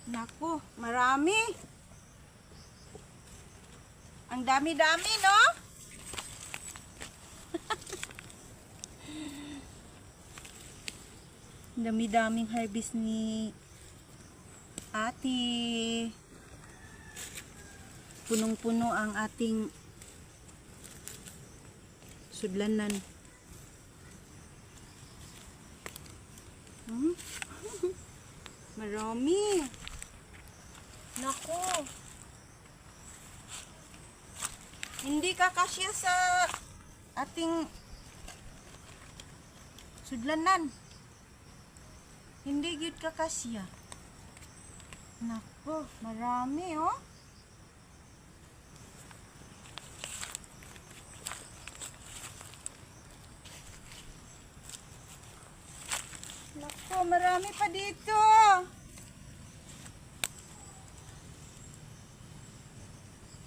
Naku, marami. Ang dami-dami, no? Dami-daming harvest ni ate. Punong-puno ang ating sudlanan. Marami. Naku. Hindi kakasya sa ating sudlanan. Hindi gyud kakasya. Naku, marami oh. Naku, marami pa dito.